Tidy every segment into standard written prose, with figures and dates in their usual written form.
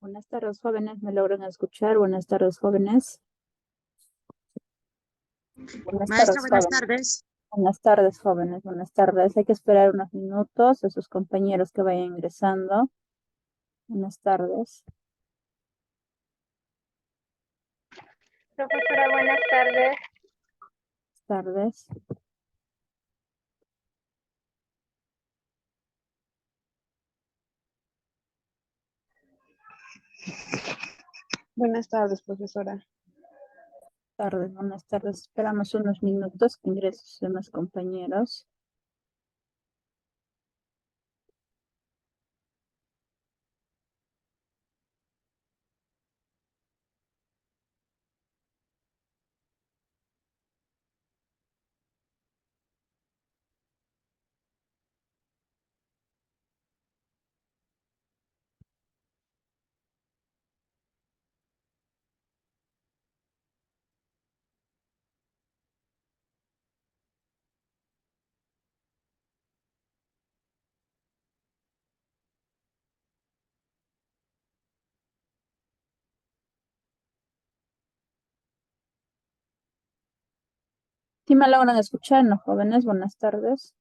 Buenas tardes, jóvenes. ¿Me logran escuchar? Buenas tardes, jóvenes. Buenas Maestra, tardes, buenas jóvenes. tardes. Buenas tardes, jóvenes. Buenas tardes. Hay que esperar unos minutos a sus compañeros que vayan ingresando. Buenas tardes. Profesora, buenas tardes. Tardes. Buenas tardes, profesora. Tardes, buenas tardes. Esperamos unos minutos que ingresen sus demás compañeros. ¿Sí me logran escuchar, no, jóvenes? Buenas tardes.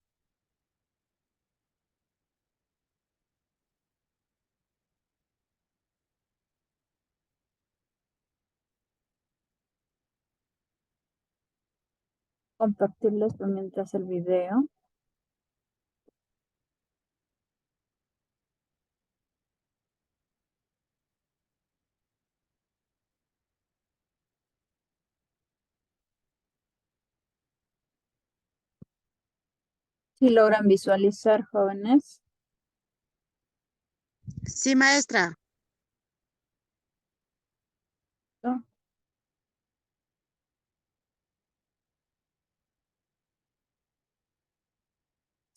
Compartirles mientras el video. ¿Sí logran visualizar, jóvenes? Sí, maestra. ¿No?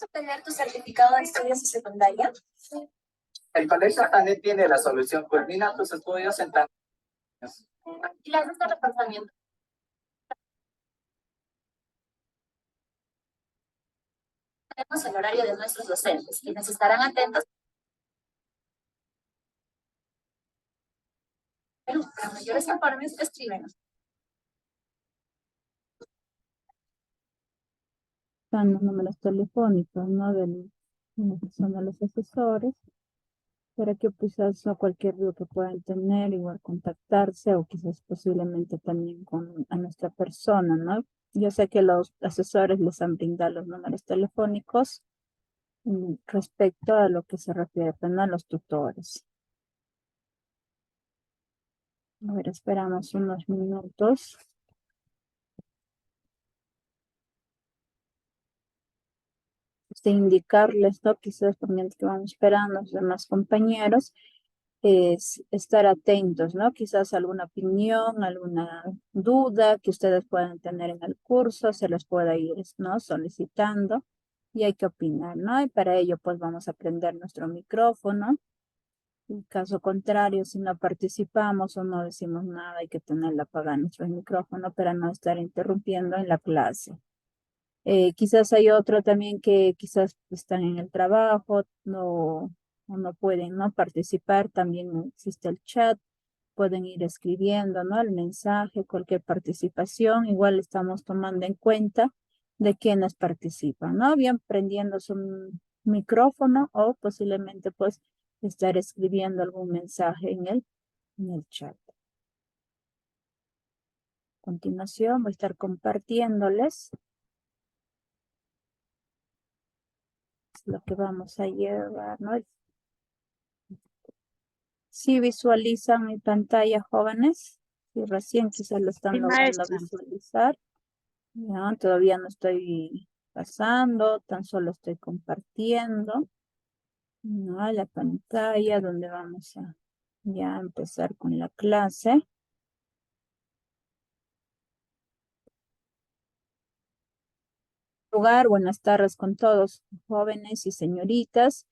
Obtener tu certificado de estudios de secundaria? El colegio también tiene la solución. Culmina tus estudios en tan... Y las de reforzamiento. Tenemos el horario de nuestros docentes, quienes estarán atentos. Para mayores informes, escríbenos. Están los números telefónicos, ¿no? De que son de los asesores, para que quizás a cualquier duda que puedan tener, igual contactarse o quizás posiblemente también con a nuestra persona, ¿no? Yo sé que los asesores les han brindado los números telefónicos respecto a lo que se refiere pues, a los tutores. A ver, esperamos unos minutos. Indicarles, ¿no? Quizás por mientras que vamos esperando a los demás compañeros, es estar atentos, ¿no? Quizás alguna opinión, alguna duda que ustedes puedan tener en el curso, se les pueda ir, ¿no? Solicitando y hay que opinar, ¿no? Y para ello, pues vamos a prender nuestro micrófono. En caso contrario, si no participamos o no decimos nada, hay que tenerla apagada nuestro micrófono para no estar interrumpiendo en la clase. Quizás hay otro también que quizás están en el trabajo, no, o no pueden no participar, también existe el chat, pueden ir escribiendo, ¿no? El mensaje, cualquier participación, igual estamos tomando en cuenta de quienes participan, ¿no? Bien prendiendo su micrófono o posiblemente pues estar escribiendo algún mensaje en el chat. A continuación voy a estar compartiéndoles lo que vamos a llevar, ¿no? Si visualizan mi pantalla, jóvenes, si recién quizás lo están Sí, logrando maestra. visualizar. Ya, todavía no estoy pasando, tan solo estoy compartiendo, ¿no? La pantalla donde vamos a ya empezar con la clase. Buenas tardes con todos, jóvenes y señoritas.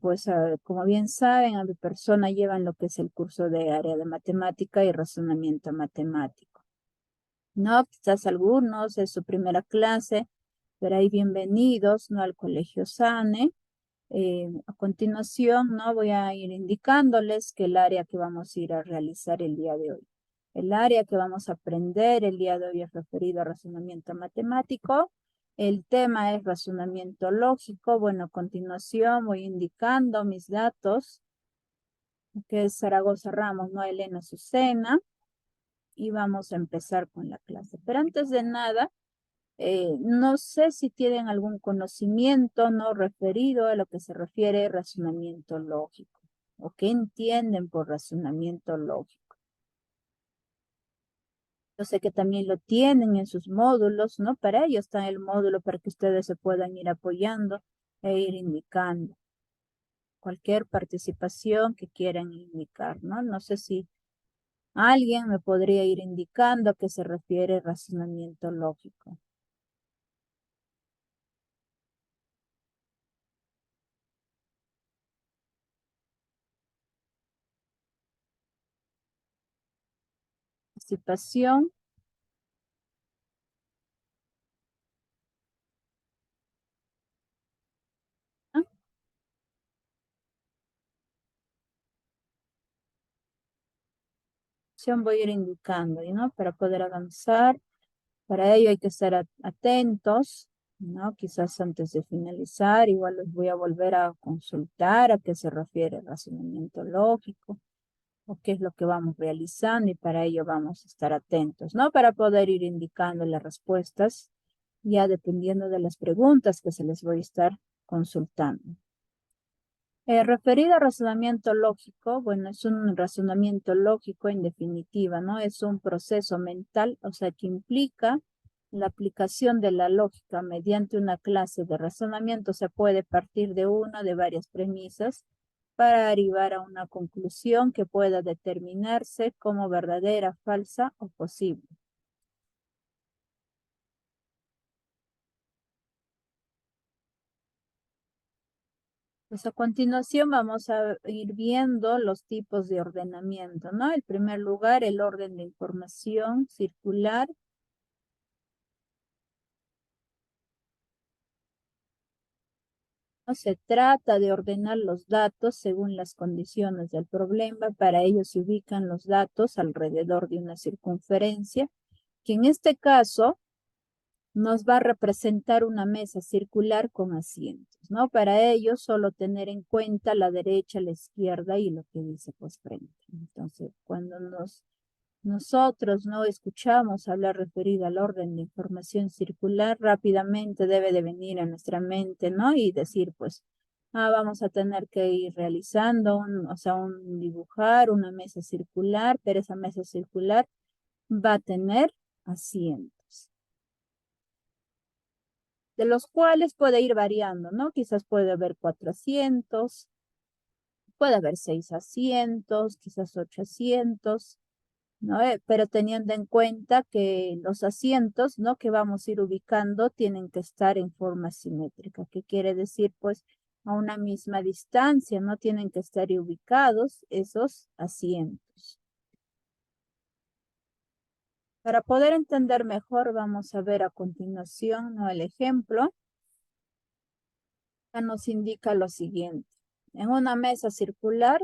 Pues como bien saben, a mi persona llevan lo que es el curso de área de matemática y razonamiento matemático. No, quizás algunos es su primera clase, pero ahí bienvenidos, ¿no? Al Colegio SANE. A continuación, ¿no? Voy a ir indicándoles que el área que vamos a ir a realizar el día de hoy. El área que vamos a aprender el día de hoy es referido a razonamiento matemático. El tema es razonamiento lógico. Bueno, a continuación voy indicando mis datos, que es Zaragoza Ramos, no Elena Azucena. Y vamos a empezar con la clase. Pero antes de nada, no sé si tienen algún conocimiento no referido a lo que se refiere razonamiento lógico. ¿O qué entienden por razonamiento lógico? Yo sé que también lo tienen en sus módulos, ¿no? Para ello está el módulo para que ustedes se puedan ir apoyando e ir indicando cualquier participación que quieran indicar, ¿no? No sé si alguien me podría ir indicando a qué se refiere razonamiento lógico. Participación. ¿Ah? Voy a ir indicando, ¿no? Para poder avanzar. Para ello hay que estar atentos, ¿no? Quizás antes de finalizar, igual les voy a volver a consultar a qué se refiere el razonamiento lógico o qué es lo que vamos realizando y para ello vamos a estar atentos, ¿no? Para poder ir indicando las respuestas ya dependiendo de las preguntas que se les voy a estar consultando. Referido a razonamiento lógico, bueno, es un razonamiento lógico en definitiva, ¿no? Es un proceso mental, o sea, que implica la aplicación de la lógica mediante una clase de razonamiento. Se puede partir de una de varias premisas para arribar a una conclusión que pueda determinarse como verdadera, falsa o posible. Pues a continuación vamos a ir viendo los tipos de ordenamiento, ¿no? En primer lugar, el orden de información circular. No se trata de ordenar los datos según las condiciones del problema. Para ello se ubican los datos alrededor de una circunferencia, que en este caso nos va a representar una mesa circular con asientos, ¿no? Para ello, solo tener en cuenta la derecha, la izquierda y lo que dice pues frente. Entonces, cuando nosotros no escuchamos hablar referido al orden de información circular, rápidamente debe de venir a nuestra mente, ¿no? Y decir, pues, vamos a tener que ir realizando, dibujar una mesa circular, pero esa mesa circular va a tener asientos, de los cuales puede ir variando, ¿no? Quizás puede haber 4 asientos, puede haber 6 asientos, quizás 8 asientos, ¿no? Pero teniendo en cuenta que los asientos, ¿no? Que vamos a ir ubicando tienen que estar en forma simétrica. ¿Qué quiere decir? Pues a una misma distancia, ¿no? Tienen que estar ubicados esos asientos. Para poder entender mejor, vamos a ver a continuación, ¿no? El ejemplo. Nos indica lo siguiente. En una mesa circular,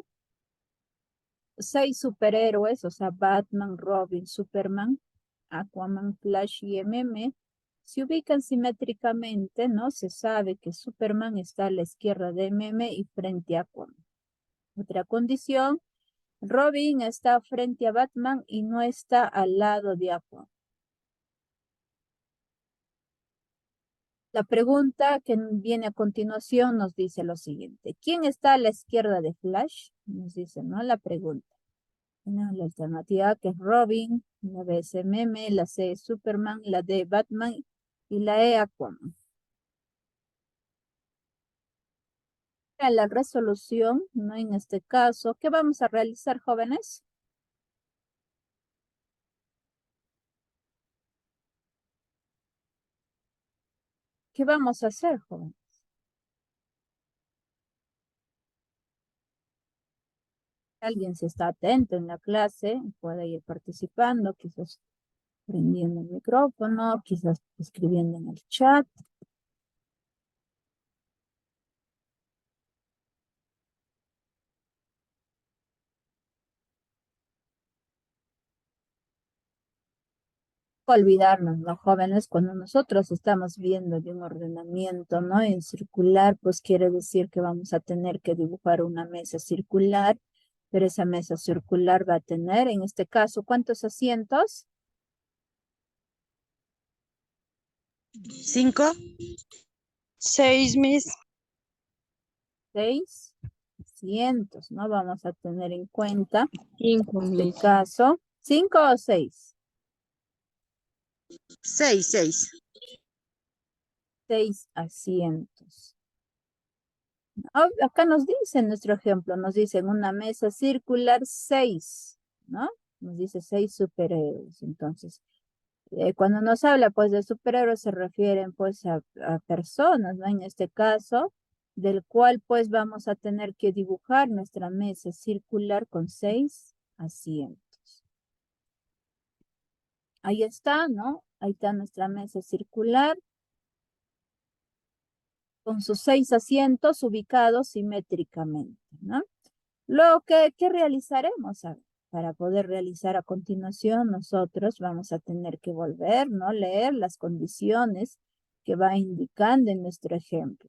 6 superhéroes, o sea, Batman, Robin, Superman, Aquaman, Flash y MM, se ubican simétricamente, ¿no? Se sabe que Superman está a la izquierda de MM y frente a Aquaman. Otra condición, Robin está frente a Batman y no está al lado de Aquaman. La pregunta que viene a continuación nos dice lo siguiente. ¿Quién está a la izquierda de Flash? Nos dice, ¿no? La pregunta. Tenemos la alternativa A, que es Robin, la B es MM, la C es Superman, la D Batman y la E Aquaman. La resolución, ¿no? En este caso, ¿qué vamos a realizar, jóvenes? ¿Qué vamos a hacer, jóvenes? Alguien si está atento en la clase, puede ir participando, quizás prendiendo el micrófono, quizás escribiendo en el chat. olvidarnos, ¿no, jóvenes? Cuando nosotros estamos viendo de un ordenamiento, ¿no? En circular, pues quiere decir que vamos a tener que dibujar una mesa circular, pero esa mesa circular va a tener, en este caso, ¿cuántos asientos? 5. 6, Miss. 6 asientos, ¿no? Vamos a tener en cuenta, 5, en este caso, 5 o 6. 6. 6 asientos. Ah, acá nos dice en nuestro ejemplo, nos dice en una mesa circular 6, ¿no? Nos dice 6 superhéroes. Entonces, cuando nos habla pues de superhéroes se refieren pues a personas, ¿no? En este caso, del cual pues vamos a tener que dibujar nuestra mesa circular con 6 asientos. Ahí está, ¿no? Ahí está nuestra mesa circular con sus 6 asientos ubicados simétricamente, ¿no? Luego, ¿qué realizaremos? Para poder realizar a continuación, nosotros vamos a tener que volver, ¿no? Leer las condiciones que va indicando en nuestro ejemplo.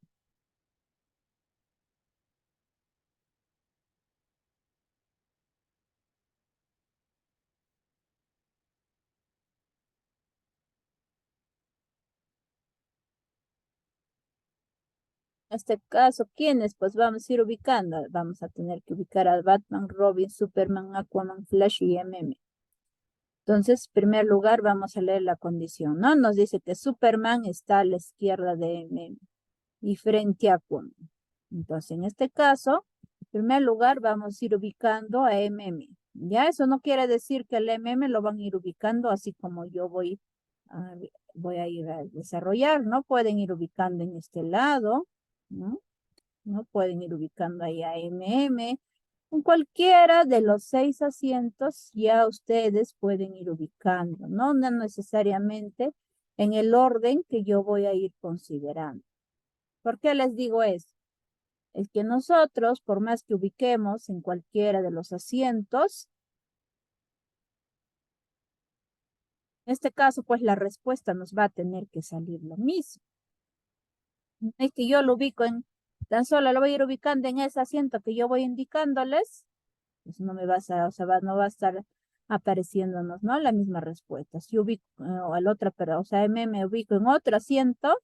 En este caso, ¿quiénes? Pues vamos a ir ubicando. Vamos a tener que ubicar a Batman, Robin, Superman, Aquaman, Flash y MM. Entonces, en primer lugar, vamos a leer la condición, ¿no? Nos dice que Superman está a la izquierda de MM y frente a Aquaman. Entonces, en este caso, en primer lugar, vamos a ir ubicando a MM. Ya, eso no quiere decir que el MM lo van a ir ubicando así como yo voy a ir a desarrollar, ¿no? Pueden ir ubicando en este lado, ¿no? ¿No? Pueden ir ubicando ahí a MM. En cualquiera de los 6 asientos ya ustedes pueden ir ubicando, ¿no? No necesariamente en el orden que yo voy a ir considerando. ¿Por qué les digo eso? Es que nosotros, por más que ubiquemos en cualquiera de los asientos, en este caso, pues la respuesta nos va a tener que salir lo mismo. Es que yo lo ubico tan solo lo voy a ir ubicando en ese asiento que yo voy indicándoles, pues no me va a, o sea, no va a estar apareciéndonos, ¿no? La misma respuesta. Si ubico al otro, pero, o sea, me ubico en otro asiento,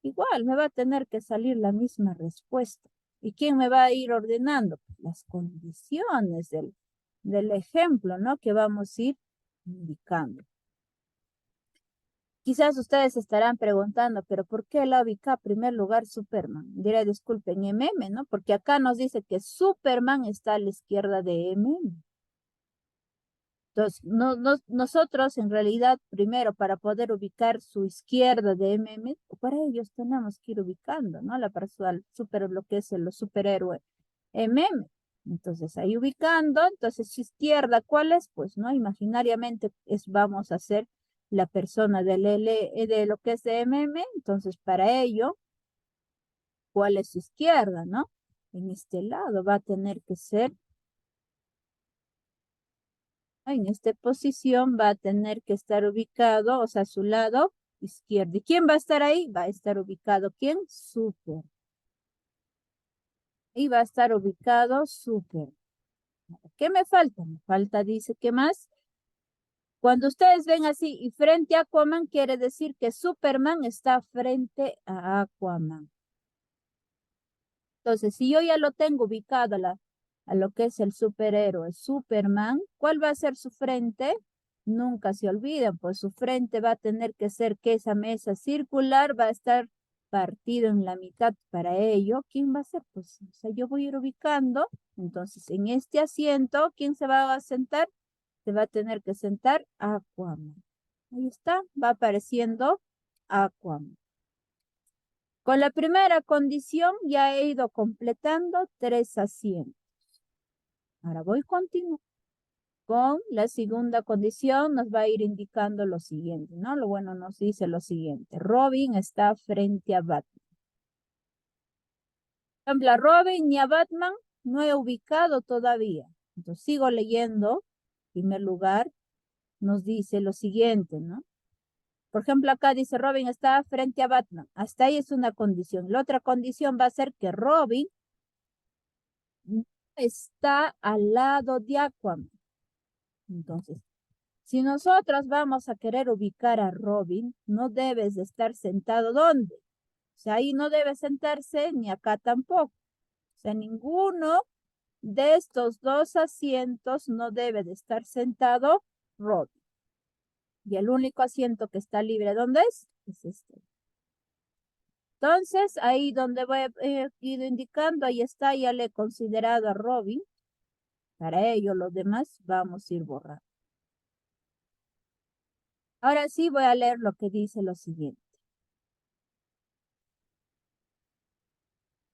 igual me va a tener que salir la misma respuesta. ¿Y quién me va a ir ordenando? Pues las condiciones del ejemplo, ¿no? Que vamos a ir indicando. Quizás ustedes estarán preguntando, pero ¿por qué la ubica en primer lugar Superman? Diré, disculpen, MM, ¿no? Porque acá nos dice que Superman está a la izquierda de MM. Entonces, nosotros en realidad, primero, para poder ubicar su izquierda de MM, para ellos tenemos que ir ubicando, ¿no? La persona, lo que es el superhéroe MM. Entonces, ahí ubicando, entonces su izquierda, ¿cuál es? Pues, ¿no? Imaginariamente vamos a hacer la persona de lo que es de MM. Entonces, para ello, ¿cuál es su izquierda, no? En este lado va a tener que ser, en esta posición va a tener que estar ubicado, o sea, su lado izquierdo. ¿Y quién va a estar ahí? Va a estar ubicado, ¿quién? Super. Y va a estar ubicado Super. ¿Qué me falta? Me falta, dice, ¿qué más? Cuando ustedes ven así y frente a Aquaman, quiere decir que Superman está frente a Aquaman. Entonces, si yo ya lo tengo ubicado a lo que es el superhéroe Superman, ¿cuál va a ser su frente? Nunca se olviden, pues su frente va a tener que ser que esa mesa circular va a estar partido en la mitad. Para ello, ¿quién va a ser? Pues, o sea, yo voy a ir ubicando. Entonces, en este asiento, ¿quién se va a sentar? Se va a tener que sentar Aquaman. Ahí está, va apareciendo Aquaman. Con la primera condición ya he ido completando 3 asientos. Ahora voy a continuar. Con la segunda condición nos va a ir indicando lo siguiente, ¿no? Lo bueno nos dice lo siguiente. Robin está frente a Batman. Por ejemplo, a Robin ni a Batman no he ubicado todavía. Entonces sigo leyendo. En primer lugar, nos dice lo siguiente, ¿no? Por ejemplo, acá dice Robin está frente a Batman. Hasta ahí es una condición. La otra condición va a ser que Robin no está al lado de Aquaman. Entonces, si nosotros vamos a querer ubicar a Robin, no debes de estar sentado ¿dónde? O sea, ahí no debe sentarse ni acá tampoco. O sea, ninguno de estos dos asientos no debe de estar sentado Robin. Y el único asiento que está libre, ¿dónde es? Es este. Entonces, ahí donde voy ido indicando, ahí está, ya le he considerado a Robin. Para ello, los demás vamos a ir borrando. Ahora sí voy a leer lo que dice lo siguiente.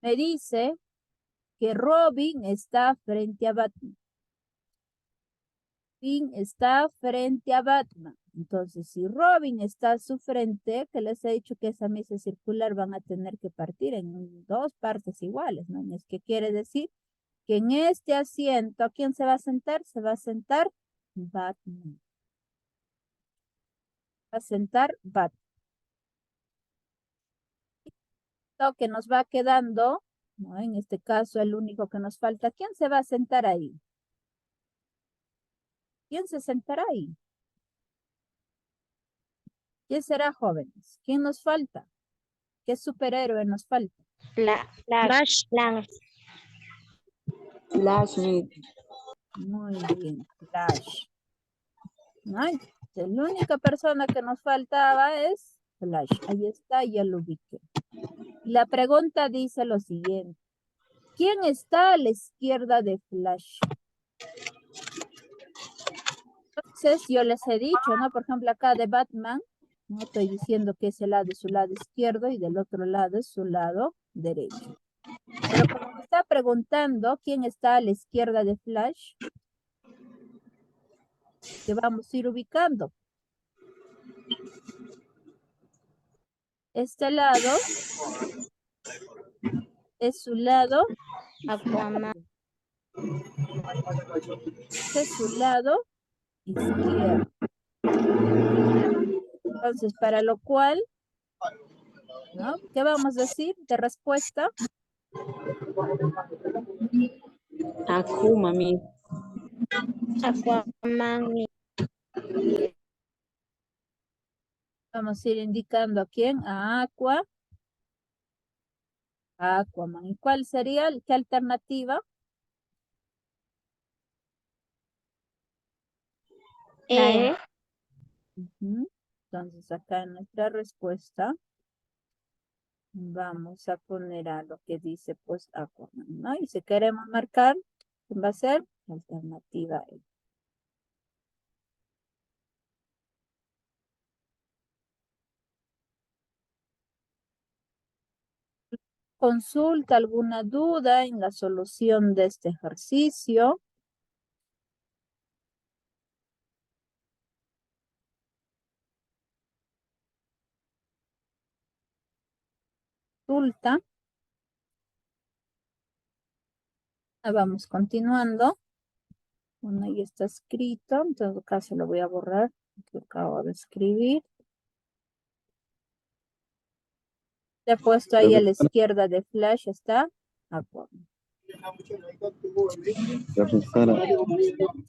Me dice que Robin está frente a Batman. Robin está frente a Batman. Entonces, si Robin está a su frente, que les he dicho que esa mesa circular van a tener que partir en dos partes iguales, ¿no? Es que quiere decir que en este asiento, ¿quién se va a sentar? Se va a sentar Batman. Va a sentar Batman. Lo que nos va quedando, ¿no? En este caso, el único que nos falta, ¿quién se va a sentar ahí? ¿Quién se sentará ahí? ¿Quién será, jóvenes? ¿Quién nos falta? ¿Qué superhéroe nos falta? Flash. Muy bien, Flash. ¿No? La única persona que nos faltaba es Flash. Ahí está, ya lo ubiqué. La pregunta dice lo siguiente. ¿Quién está a la izquierda de Flash? Entonces, yo les he dicho, ¿no? Por ejemplo, acá de Batman, no estoy diciendo que ese lado es su lado izquierdo y del otro lado es su lado derecho. Pero como me está preguntando quién está a la izquierda de Flash, que vamos a ir ubicando. Este lado es su lado Aquaman. este es su lado izquierdo. Entonces, para lo cual, ¿no? ¿Qué vamos a decir de respuesta? Aquaman. Vamos a ir indicando a quién, a Aquaman. ¿Y cuál sería? ¿Qué alternativa? Ujú. Entonces, acá en nuestra respuesta vamos a poner a lo que dice, pues, Aquaman, ¿no? Y si queremos marcar, ¿quién va a ser? La alternativa E. Consulta alguna duda en la solución de este ejercicio. Consulta. Vamos continuando. Bueno, ahí está escrito. En todo caso lo voy a borrar. Lo acabo de escribir. Le he puesto ahí a la izquierda de Flash. Está Aquaman.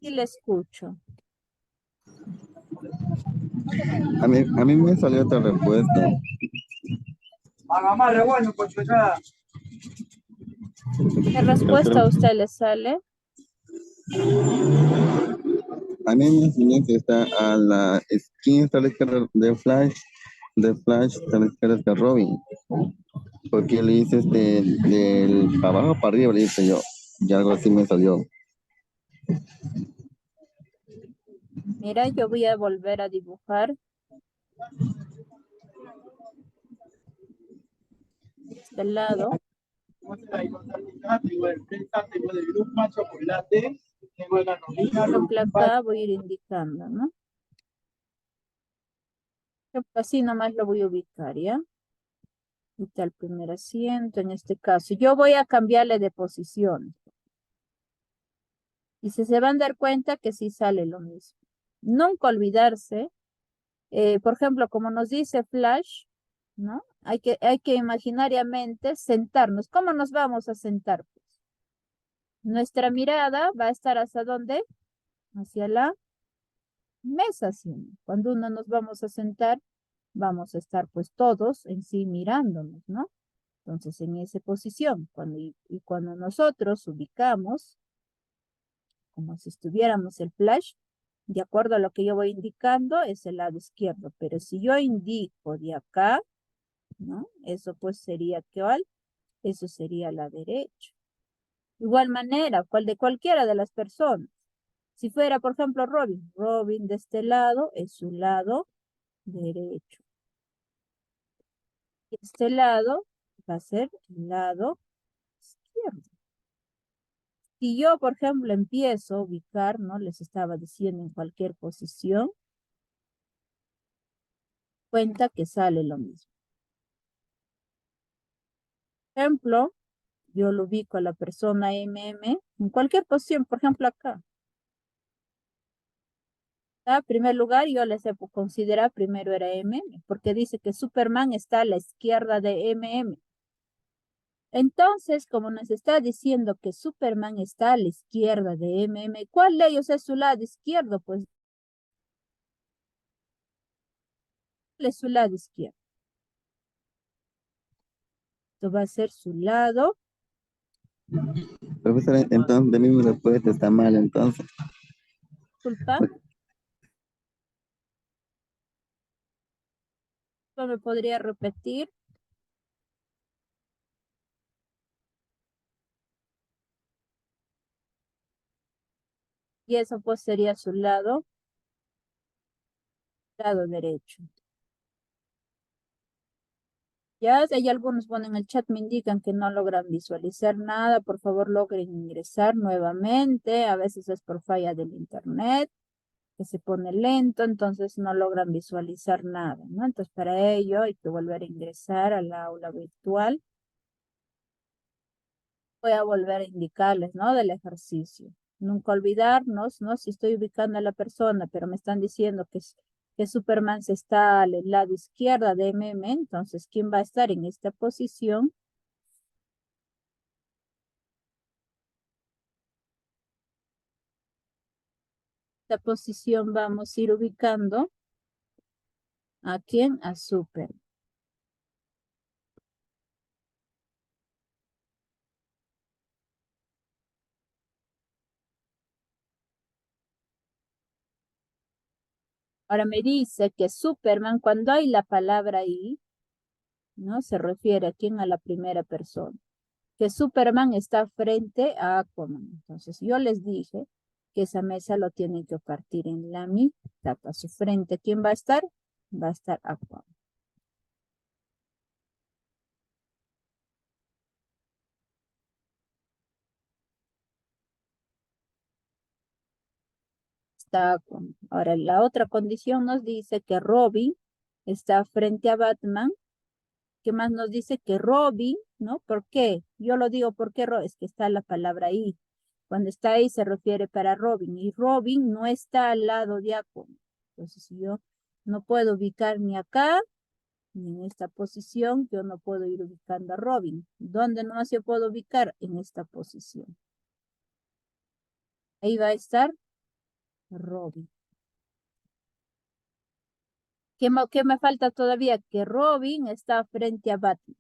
Sí le escucho. A mí me salió otra respuesta. ¿Qué respuesta a usted le sale? A mí me enseñó que está a la esquina, está a la izquierda de Flash, está a la izquierda de Robin. Porque le hice del para abajo para arriba, le hice yo. Y algo así me salió. Mira, yo voy a volver a dibujar. Este lado. Por ejemplo, acá voy a ir indicando, ¿no? Así nomás lo voy a ubicar, ¿ya? Ahí está el primer asiento, en este caso. Yo voy a cambiarle de posición. Y si se van a dar cuenta que sí sale lo mismo. Nunca olvidarse Por ejemplo, como nos dice Flash, ¿no? Hay que imaginariamente sentarnos. ¿Cómo nos vamos a sentar? Nuestra mirada va a estar ¿hacia dónde? Hacia la mesa. ¿Sí? Cuando uno nos vamos a sentar, vamos a estar pues todos en sí mirándonos, ¿no? Entonces en esa posición, y cuando nosotros ubicamos, como si estuviéramos el flash, de acuerdo a lo que yo voy indicando, es el lado izquierdo. Pero si yo indico de acá, ¿no? Eso pues sería ¿cuál? Eso sería la derecha. Igual manera, de cualquiera de las personas. Si fuera, por ejemplo, Robin de este lado es su lado derecho. Y este lado va a ser el lado izquierdo. Si yo, por ejemplo, empiezo a ubicar, ¿no? Les estaba diciendo en cualquier posición, cuenta que sale lo mismo. Por ejemplo, yo lo ubico a la persona MM en cualquier posición, por ejemplo, acá. En primer lugar, yo les he considerado primero era MM, porque dice que Superman está a la izquierda de MM. Entonces, como nos está diciendo que Superman está a la izquierda de MM, ¿cuál de ellos es su lado izquierdo? Pues, ¿cuál es su lado izquierdo? Esto va a ser su lado. Profesora, entonces de mi respuesta está mal, entonces. Disculpa. ¿No me podría repetir? Y eso pues sería su lado derecho. Ya, si hay algunos ponen en el chat, me indican que no logran visualizar nada. Por favor, logren ingresar nuevamente. A veces es por falla del internet, que se pone lento, entonces no logran visualizar nada, ¿no? Entonces, para ello hay que volver a ingresar al aula virtual. Voy a volver a indicarles, ¿no? Del ejercicio. Nunca olvidarnos, ¿no? Si estoy ubicando a la persona, pero me están diciendo que Superman se está al lado izquierda de MM, entonces, ¿quién va a estar en esta posición? Esta posición vamos a ir ubicando ¿a quién? A Super. Ahora me dice que Superman, cuando hay la palabra ahí, ¿no? Se refiere a quién, a la primera persona. Que Superman está frente a Aquaman. Entonces yo les dije que esa mesa lo tienen que partir en la mitad. A su frente, ¿quién va a estar? Va a estar Aquaman. Está Aquaman. Ahora la otra condición nos dice que Robin está frente a Batman. ¿Qué más nos dice? Que Robin, ¿no? ¿Por qué? Yo lo digo porque es que está la palabra ahí. Cuando está ahí se refiere para Robin. Y Robin no está al lado de Aquaman. Entonces, si yo no puedo ubicar ni acá, ni en esta posición, yo no puedo ir ubicando a Robin. ¿Dónde no se puedo ubicar? En esta posición. Ahí va a estar Robin. ¿Qué me falta todavía? Que Robin está frente a Batman.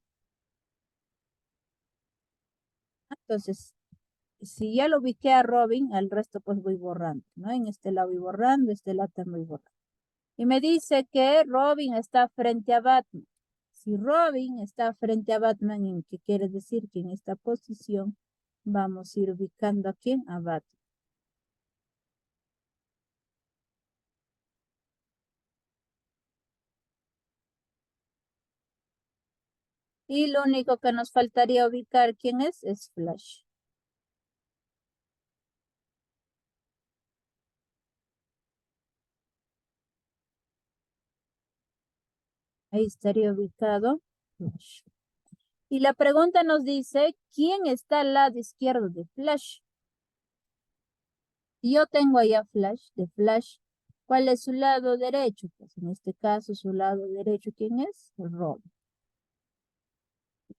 Entonces, si ya lo ubiqué a Robin, el resto pues voy borrando, ¿no? En este lado voy borrando, este lado también voy borrando. Y me dice que Robin está frente a Batman. Si Robin está frente a Batman, ¿qué quiere decir? Que en esta posición vamos a ir ubicando a quién, a Batman. Y lo único que nos faltaría ubicar quién es Flash. Ahí estaría ubicado Flash. Y la pregunta nos dice, ¿quién está al lado izquierdo de Flash? Y yo tengo allá Flash, ¿Cuál es su lado derecho? Pues en este caso su lado derecho, ¿quién es? Robin.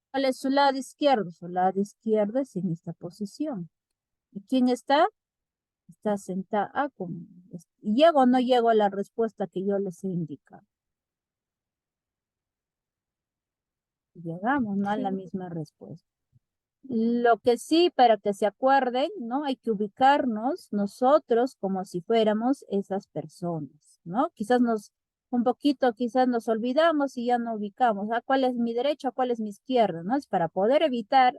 ¿Cuál es su lado izquierdo? Su lado izquierdo es en esta posición. ¿Y quién está? Está sentada. Ah, ¿llego o no llego a la respuesta que yo les he indicado? Llegamos, ¿no? A la misma respuesta. Lo que sí, para que se acuerden, ¿no? Hay que ubicarnos nosotros como si fuéramos esas personas, ¿no? Un poquito, quizás nos olvidamos y ya no ubicamos. ¿Ah? ¿Cuál es mi derecha? ¿Cuál es mi izquierda? ¿No? Es para poder evitar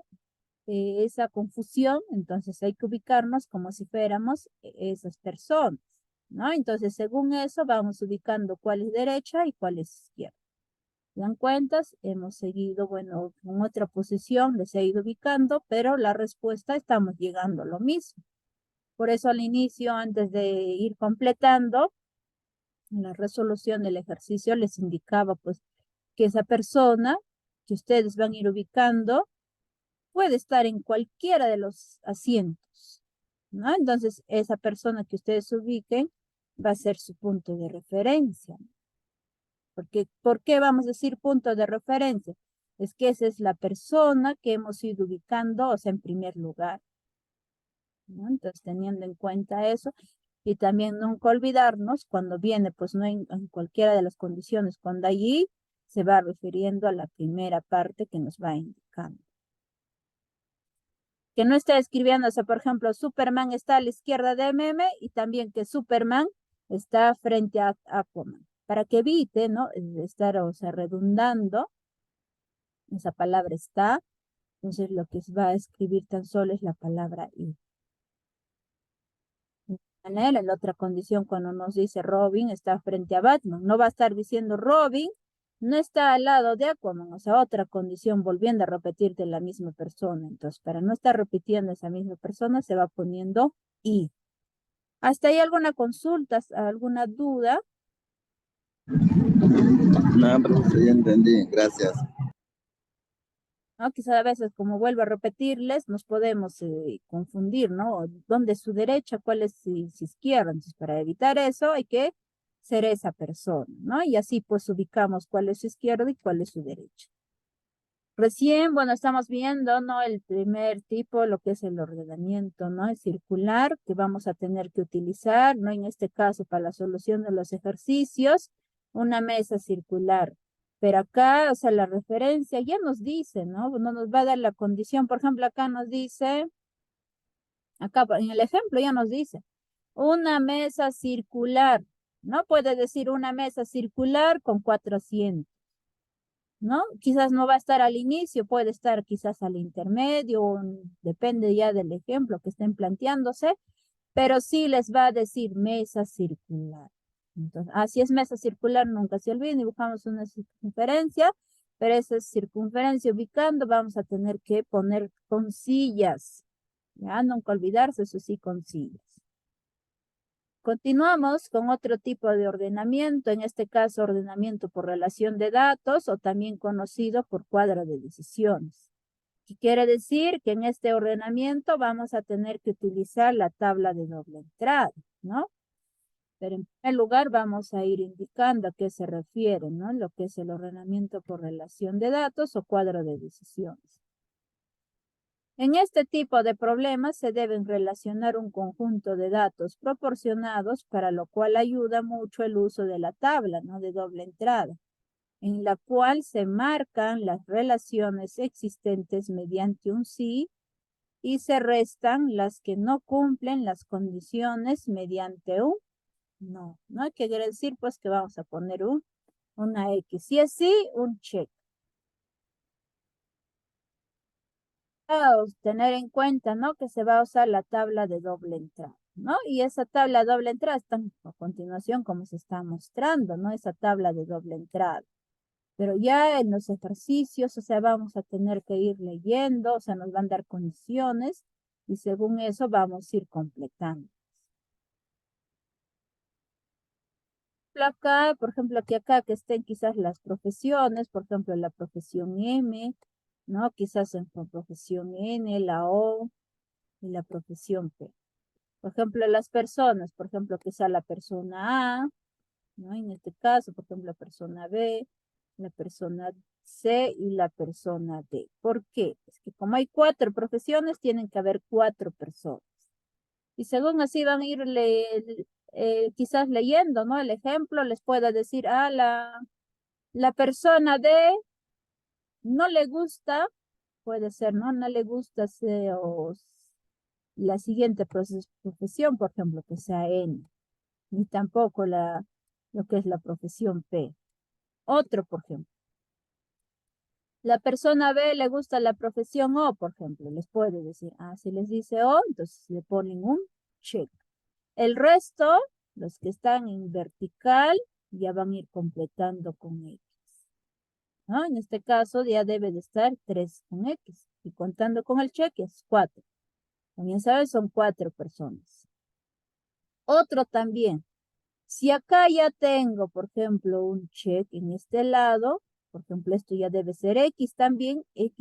esa confusión, entonces hay que ubicarnos como si fuéramos esas personas, ¿no? Entonces, según eso, vamos ubicando cuál es derecha y cuál es izquierda. ¿Se dan cuentas? Hemos seguido, bueno, con otra posición les he ido ubicando, pero la respuesta estamos llegando a lo mismo. Por eso al inicio, antes de ir completando, en la resolución del ejercicio les indicaba pues que esa persona que ustedes van a ir ubicando puede estar en cualquiera de los asientos, ¿no? Entonces, esa persona que ustedes ubiquen va a ser su punto de referencia. Porque, ¿por qué vamos a decir punto de referencia? Es que esa es la persona que hemos ido ubicando, o sea, en primer lugar, ¿no? Entonces, teniendo en cuenta eso, y también nunca olvidarnos cuando viene, pues no en cualquiera de las condiciones, cuando allí se va refiriendo a la primera parte que nos va indicando. Que no esté escribiendo, o sea, por ejemplo, Superman está a la izquierda de MM y también que Superman está frente a Aquaman. Para que evite, ¿no? Estar, o sea, redundando, esa palabra está, entonces lo que se va a escribir tan solo es la palabra y. En la otra condición, cuando nos dice Robin está frente a Batman, no va a estar diciendo Robin no está al lado de Aquaman, o sea, otra condición, volviendo a repetirte la misma persona. Entonces, para no estar repitiendo esa misma persona, se va poniendo y. ¿Hasta ahí alguna consulta, alguna duda? Nada, profesor, ya entendí. Gracias. ¿No? Quizá a veces, como vuelvo a repetirles, nos podemos confundir, ¿no? ¿Dónde es su derecha? ¿Cuál es su izquierda? Entonces, para evitar eso, hay que ser esa persona, ¿no? Y así, pues, ubicamos cuál es su izquierda y cuál es su derecha. Recién, bueno, estamos viendo, ¿no? El primer tipo, lo que es el ordenamiento, ¿no? El circular que vamos a tener que utilizar, ¿no? En este caso, para la solución de los ejercicios, una mesa circular. Pero acá, o sea, la referencia ya nos dice, ¿no? No nos va a dar la condición. Por ejemplo, acá nos dice, acá en el ejemplo ya nos dice, una mesa circular, ¿no? Puede decir una mesa circular con 4 asientos. ¿No? Quizás no va a estar al inicio, puede estar quizás al intermedio, depende ya del ejemplo que estén planteándose, pero sí les va a decir mesa circular. Entonces, así es mesa circular, nunca se olviden, dibujamos una circunferencia, pero esa circunferencia ubicando vamos a tener que poner con sillas, ya, nunca olvidarse, eso sí, con sillas. Continuamos con otro tipo de ordenamiento, en este caso ordenamiento por relación de datos o también conocido por cuadro de decisiones. ¿Qué quiere decir? Que en este ordenamiento vamos a tener que utilizar la tabla de doble entrada, ¿no? Pero en primer lugar vamos a ir indicando a qué se refiere, ¿no? Lo que es el ordenamiento por relación de datos o cuadro de decisiones. En este tipo de problemas se deben relacionar un conjunto de datos proporcionados, para lo cual ayuda mucho el uso de la tabla, ¿no? De doble entrada, en la cual se marcan las relaciones existentes mediante un sí y se restan las que no cumplen las condiciones mediante un no. ¿No? ¿Qué quiere decir? Pues que vamos a poner una X. Si es sí, un check. Tener en cuenta, ¿no? Que se va a usar la tabla de doble entrada, ¿no? Y esa tabla de doble entrada está a continuación como se está mostrando, ¿no? Esa tabla de doble entrada. Pero ya en los ejercicios, o sea, vamos a tener que ir leyendo, o sea, nos van a dar condiciones y según eso vamos a ir completando. Acá, por ejemplo, que acá que estén quizás las profesiones, por ejemplo, la profesión M, ¿no? Quizás en la profesión N, la O y la profesión P. Por ejemplo, las personas, por ejemplo, que sea la persona A, ¿no? En este caso, por ejemplo, la persona B, la persona C y la persona D. ¿Por qué? Es que como hay 4 profesiones, tienen que haber 4 personas. Y según así van a ir quizás leyendo, ¿no? El ejemplo les pueda decir, la persona D no le gusta, puede ser, ¿no? No le gusta la siguiente profesión, por ejemplo, que sea N, ni tampoco lo que es la profesión P. Otro, por ejemplo. La persona B le gusta la profesión O, por ejemplo, les puede decir, si les dice O, entonces le ponen un check. El resto, los que están en vertical, ya van a ir completando con X. ¿No? En este caso ya debe de estar 3 con X. Y contando con el check es 4. También saben, son 4 personas. Otro también. Si acá ya tengo, por ejemplo, un check en este lado, por ejemplo, esto ya debe ser X también, y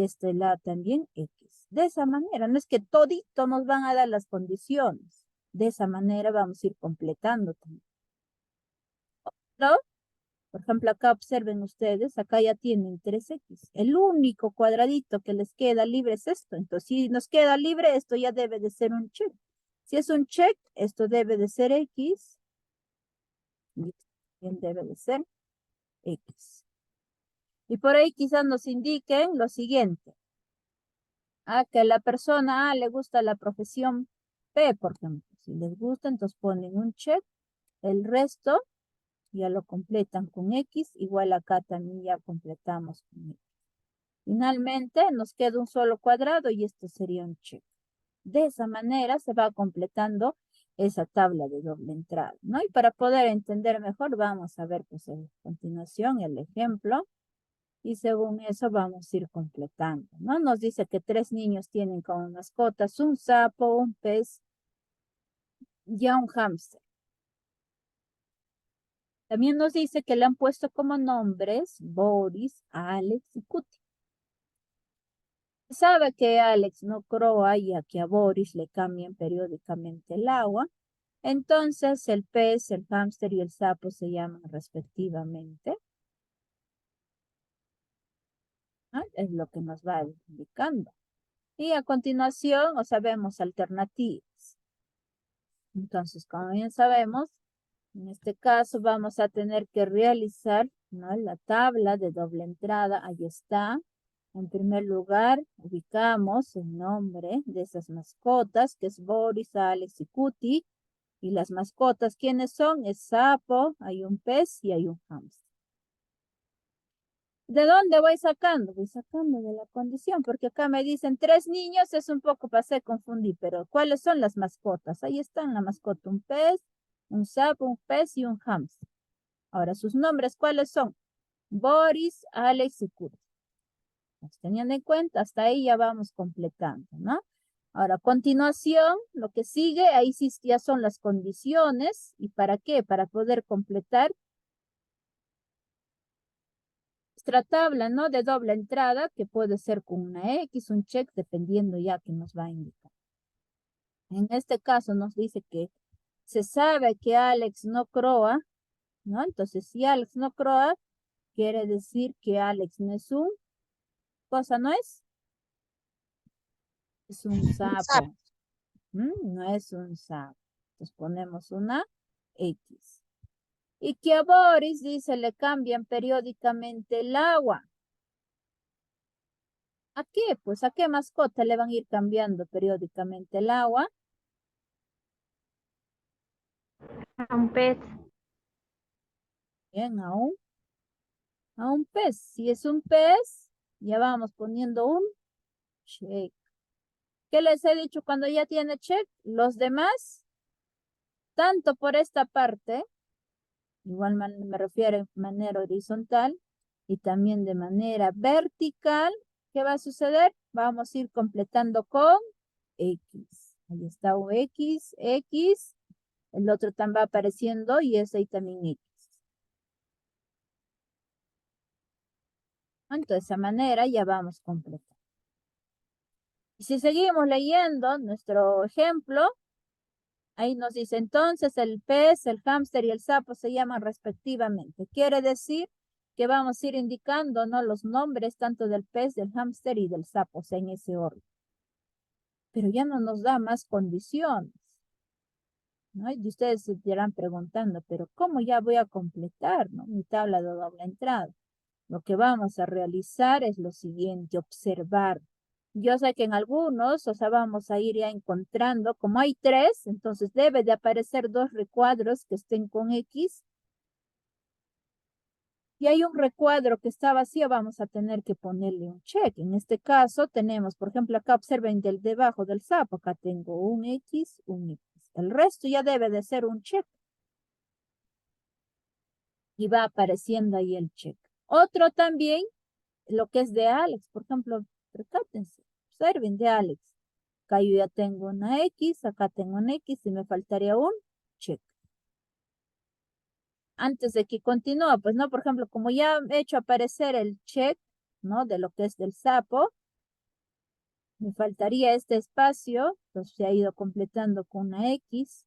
este lado también X. De esa manera, no es que todito nos van a dar las condiciones. De esa manera vamos a ir completando también. ¿No? Por ejemplo, acá observen ustedes, acá ya tienen 3X. El único cuadradito que les queda libre es esto. Entonces, si nos queda libre, esto ya debe de ser un check. Si es un check, esto debe de ser X. Y esto también debe de ser X. Y por ahí quizás nos indiquen lo siguiente. Que la persona A le gusta la profesión P, por ejemplo. Si les gusta, entonces ponen un check. El resto ya lo completan con X. Igual acá también ya completamos con X. Finalmente nos queda un solo cuadrado y esto sería un check. De esa manera se va completando esa tabla de doble entrada, ¿no? Y para poder entender mejor vamos a ver pues a continuación el ejemplo. Y según eso vamos a ir completando, ¿no? Nos dice que 3 niños tienen como mascotas un sapo, un pez y un hámster. También nos dice que le han puesto como nombres Boris, Alex y Cuti. Sabe que Alex no croa y a que a Boris le cambian periódicamente el agua. Entonces el pez, el hámster y el sapo se llaman respectivamente. ¿No? Es lo que nos va indicando. Y a continuación, vemos alternativas. Entonces, como bien sabemos, en este caso vamos a tener que realizar, ¿no? La tabla de doble entrada. Ahí está. En primer lugar, ubicamos el nombre de esas mascotas, que es Boris, Alex y Cuti. Y las mascotas, ¿quiénes son? Es sapo, hay un pez y hay un hámster. ¿De dónde voy sacando? Voy sacando de la condición, porque acá me dicen 3 niños, es un poco para hacer confundir, pero ¿cuáles son las mascotas? Ahí están la mascota, un pez, un sapo, un pez y un hámster. Ahora, sus nombres, ¿cuáles son? Boris, Alex y Kurt. Teniendo en cuenta, hasta ahí ya vamos completando, ¿no? Ahora, a continuación, lo que sigue, ahí sí ya son las condiciones. ¿Y para qué? Para poder completar nuestra tabla, ¿no? De doble entrada, que puede ser con una X, un check, dependiendo ya que nos va a indicar. En este caso nos dice que se sabe que Alex no croa, ¿no? Entonces, si Alex no croa, quiere decir que Alex no es un, cosa no es, es un sapo. No es un sapo. Entonces ponemos una X. Y que a Boris, dice, le cambian periódicamente el agua. ¿A qué? Pues a qué mascota le van a ir cambiando periódicamente el agua. A un pez. Bien, a un pez. Si es un pez, ya vamos poniendo un check. ¿Qué les he dicho cuando ya tiene check? Los demás, tanto por esta parte, igual me refiero de manera horizontal y también de manera vertical, ¿qué va a suceder? Vamos a ir completando con X. Ahí está un X, X. El otro también va apareciendo y es ahí también X. Entonces, de esa manera ya vamos completando. Y si seguimos leyendo nuestro ejemplo, ahí nos dice, entonces el pez, el hámster y el sapo se llaman respectivamente. Quiere decir que vamos a ir indicando, ¿no?, los nombres tanto del pez, del hámster y del sapo, o sea, en ese orden. Pero ya no nos da más condiciones, ¿no? Y ustedes se estarán preguntando, pero ¿cómo ya voy a completar, ¿no?, mi tabla de doble entrada? Lo que vamos a realizar es lo siguiente, observar. Yo sé que en algunos, o sea, vamos a ir ya encontrando, como hay 3, entonces debe de aparecer 2 recuadros que estén con X. Y hay un recuadro que está vacío, vamos a tener que ponerle un check. En este caso tenemos, por ejemplo, acá observen debajo del sapo, acá tengo un X, un X. El resto ya debe de ser un check. Y va apareciendo ahí el check. Otro también, lo que es de Alex, por ejemplo, percátense, observen de Alex. Acá yo ya tengo una X, acá tengo una X y me faltaría un check. Antes de que continúe, pues no, por ejemplo, como ya he hecho aparecer el check, ¿no?, de lo que es del sapo, me faltaría este espacio, entonces se ha ido completando con una X.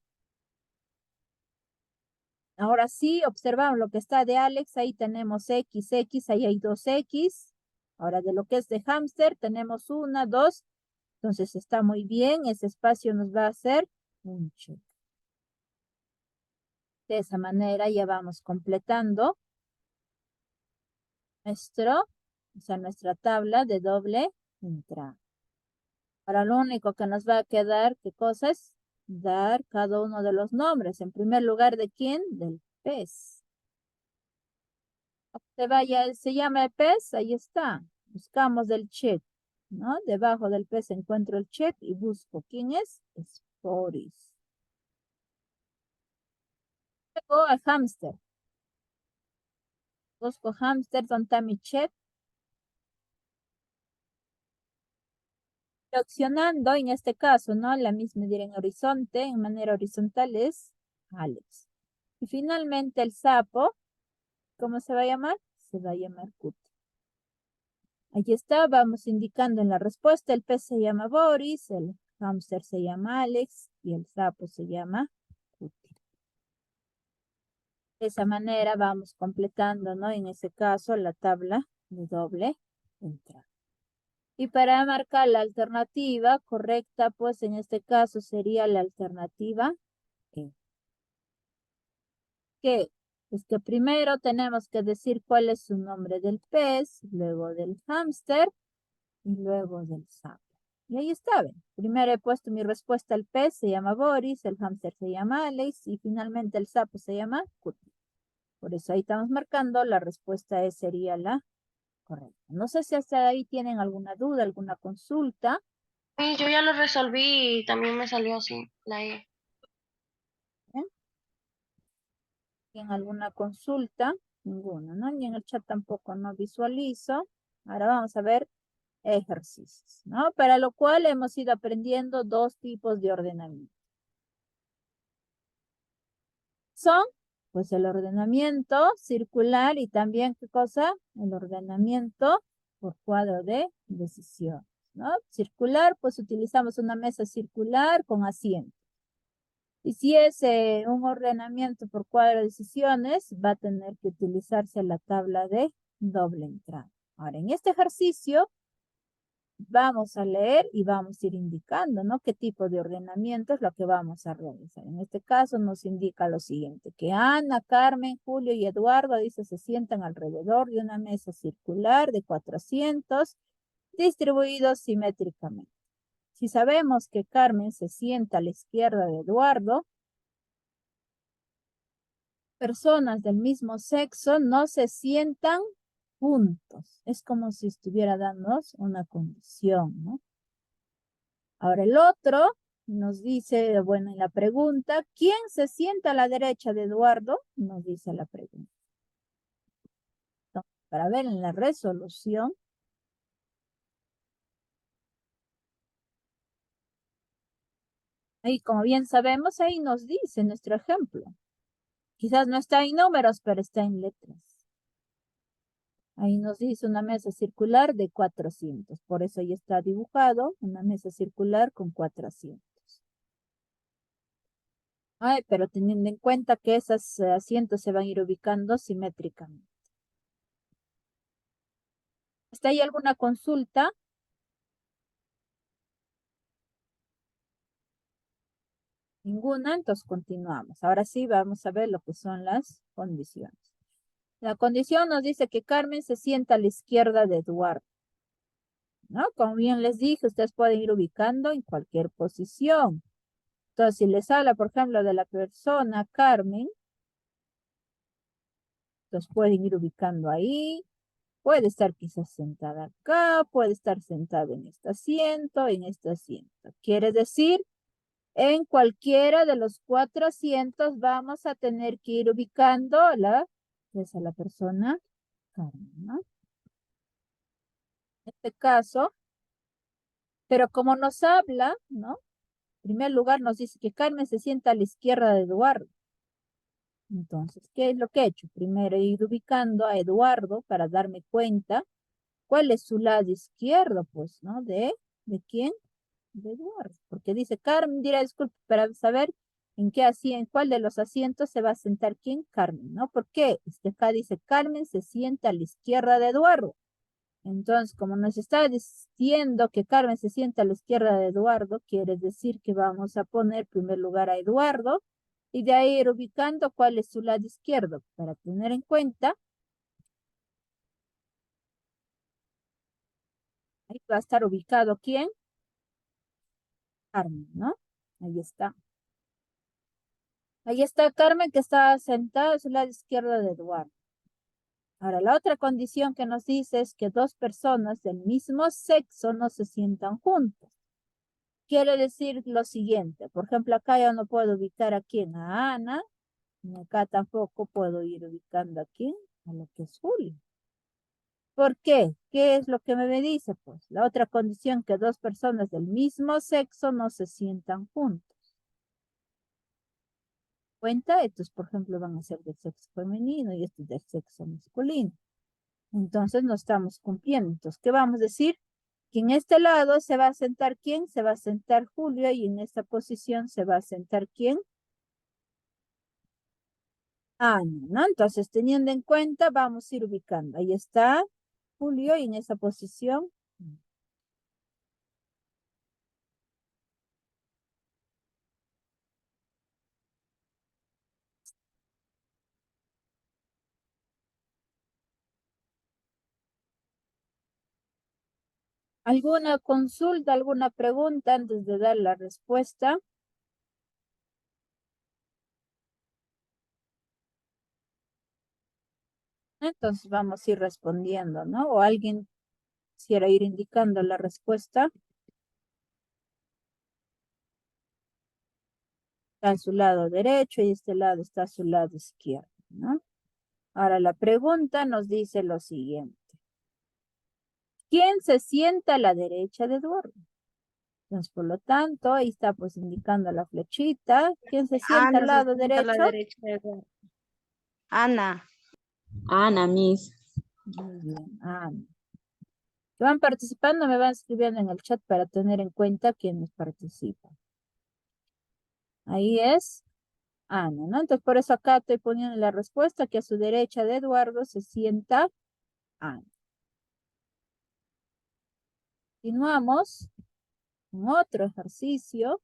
Ahora sí, observamos lo que está de Alex, ahí tenemos X, X, ahí hay 2 X. Ahora de lo que es de hámster tenemos 1, 2, entonces está muy bien, ese espacio nos va a hacer un check. De esa manera ya vamos completando nuestra tabla de doble entrada. Ahora lo único que nos va a quedar, ¿qué cosa es? Dar cada uno de los nombres. En primer lugar, ¿de quién? Del pez. Se llama el pez, ahí está. Buscamos el check, ¿no? Debajo del pez encuentro el check y busco quién es. Es Boris. Luego al hámster. Busco hámster, ¿dónde está mi check? Seleccionando, en este caso, ¿no?, la misma diré en horizonte, en manera horizontal es Alex. Y finalmente el sapo, ¿cómo se va a llamar? Se va a llamar Cuti. Ahí está, vamos indicando en la respuesta, el pez se llama Boris, el hámster se llama Alex y el sapo se llama Cuti. De esa manera vamos completando, ¿no?, en ese caso, la tabla de doble entrada. Y para marcar la alternativa correcta, pues en este caso sería la alternativa E. ¿Qué? Pues que primero tenemos que decir cuál es su nombre del pez, luego del hámster y luego del sapo. Y ahí está, ¿ven? Primero he puesto mi respuesta al pez, se llama Boris, el hámster se llama Alex y finalmente el sapo se llama Cuti. Por eso ahí estamos marcando, la respuesta E sería la correcta. No sé si hasta ahí tienen alguna duda, alguna consulta. Sí, yo ya lo resolví y también me salió así, la E. ¿Bien? ¿Tienen alguna consulta? Ninguna, ¿no? Ni en el chat tampoco, no visualizo. Ahora vamos a ver ejercicios, ¿no? Para lo cual hemos ido aprendiendo 2 tipos de ordenamiento. Son, pues, el ordenamiento circular y también, ¿qué cosa? El ordenamiento por cuadro de decisión, ¿no? Circular, pues utilizamos una mesa circular con asiento. Y si es un ordenamiento por cuadro de decisiones, va a tener que utilizarse la tabla de doble entrada. Ahora, en este ejercicio, vamos a leer y vamos a ir indicando, ¿no?, qué tipo de ordenamiento es lo que vamos a realizar. En este caso nos indica lo siguiente, que Ana, Carmen, Julio y Eduardo, dice, se sientan alrededor de una mesa circular de 4 asientos distribuidos simétricamente. Si sabemos que Carmen se sienta a la izquierda de Eduardo, personas del mismo sexo no se sientan juntos. Es como si estuviera dándonos una condición, ¿no? Ahora el otro nos dice, bueno, en la pregunta, ¿quién se sienta a la derecha de Eduardo? Nos dice la pregunta. Entonces, para ver en la resolución, ahí como bien sabemos, ahí nos dice nuestro ejemplo. Quizás no está en números, pero está en letras. Ahí nos dice una mesa circular de 400. Por eso ahí está dibujado una mesa circular con 400. Ay, pero teniendo en cuenta que esos asientos se van a ir ubicando simétricamente. ¿Está ahí alguna consulta? Ninguna, entonces continuamos. Ahora sí vamos a ver lo que son las condiciones. La condición nos dice que Carmen se sienta a la izquierda de Eduardo, ¿no? Como bien les dije, ustedes pueden ir ubicando en cualquier posición. Entonces, si les habla, por ejemplo, de la persona Carmen, entonces pueden ir ubicando ahí. Puede estar quizás sentada acá, puede estar sentada en este asiento, en este asiento. Quiere decir, en cualquiera de los 4 asientos vamos a tener que ir ubicando a la persona Carmen, ¿no? En este caso, pero como nos habla, ¿no? En primer lugar nos dice que Carmen se sienta a la izquierda de Eduardo. Entonces, ¿qué es lo que he hecho? Primero he ido ubicando a Eduardo para darme cuenta cuál es su lado izquierdo, pues, ¿no? ¿De quién? De Eduardo. Porque dice Carmen, dirá, disculpe, para saber en cuál de los asientos se va a sentar quién, Carmen, ¿no? ¿Por qué? Acá dice Carmen se sienta a la izquierda de Eduardo. Entonces, como nos está diciendo que Carmen se sienta a la izquierda de Eduardo, quiere decir que vamos a poner en primer lugar a Eduardo y de ahí ir ubicando cuál es su lado izquierdo para tener en cuenta. Ahí va a estar ubicado quién, Carmen, ¿no? Ahí está. Ahí está Carmen que está sentada a su lado izquierdo de Eduardo. Ahora, la otra condición que nos dice es que 2 personas del mismo sexo no se sientan juntas. Quiere decir lo siguiente. Por ejemplo, acá yo no puedo ubicar a quién, a Ana. Y acá tampoco puedo ir ubicando a quién, a lo que es Julio. ¿Por qué? ¿Qué es lo que me dice? Pues la otra condición que 2 personas del mismo sexo no se sientan juntos. Cuenta, estos por ejemplo van a ser del sexo femenino y estos del sexo masculino. Entonces no estamos cumpliendo. Entonces, ¿qué vamos a decir? Que en este lado se va a sentar ¿quién? Se va a sentar Julio y en esta posición se va a sentar ¿quién? Ana, ¿no? Entonces, teniendo en cuenta, vamos a ir ubicando. Ahí está Julio y en esa posición. ¿Alguna consulta, alguna pregunta antes de dar la respuesta? Entonces vamos a ir respondiendo, ¿no? O alguien quisiera ir indicando la respuesta. Está a su lado derecho y este lado está a su lado izquierdo, ¿no? Ahora la pregunta nos dice lo siguiente. ¿Quién se sienta a la derecha de Eduardo? Entonces, por lo tanto, ahí está pues indicando la flechita. ¿Quién se sienta al lado derecho? A la derecha de Eduardo. Ana. Ana, Miss. Muy bien, Ana. Que van participando, me van escribiendo en el chat para tener en cuenta quiénes participan. Ahí es Ana, ¿no? Entonces, por eso acá estoy poniendo la respuesta que a su derecha de Eduardo se sienta Ana. Continuamos con otro ejercicio.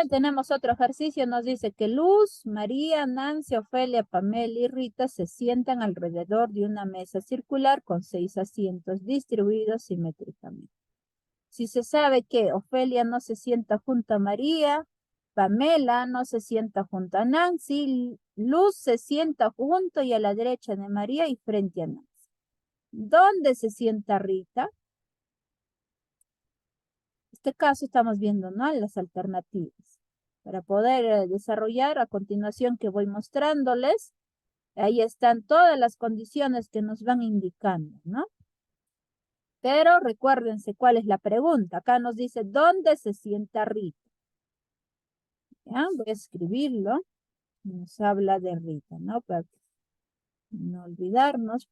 Tenemos otro ejercicio, nos dice que Luz, María, Nancy, Ofelia, Pamela y Rita se sientan alrededor de una mesa circular con 6 asientos distribuidos simétricamente. Si se sabe que Ofelia no se sienta junto a María, Pamela no se sienta junto a Nancy, Luz se sienta junto y a la derecha de María y frente a Nancy. ¿Dónde se sienta Rita? En este caso estamos viendo, ¿no? Las alternativas. Para poder desarrollar a continuación que voy mostrándoles, ahí están todas las condiciones que nos van indicando, ¿no? Pero recuérdense cuál es la pregunta. Acá nos dice, ¿dónde se sienta Rita? ¿Ya? Voy a escribirlo. Nos habla de Rita, ¿no? Para no olvidarnos.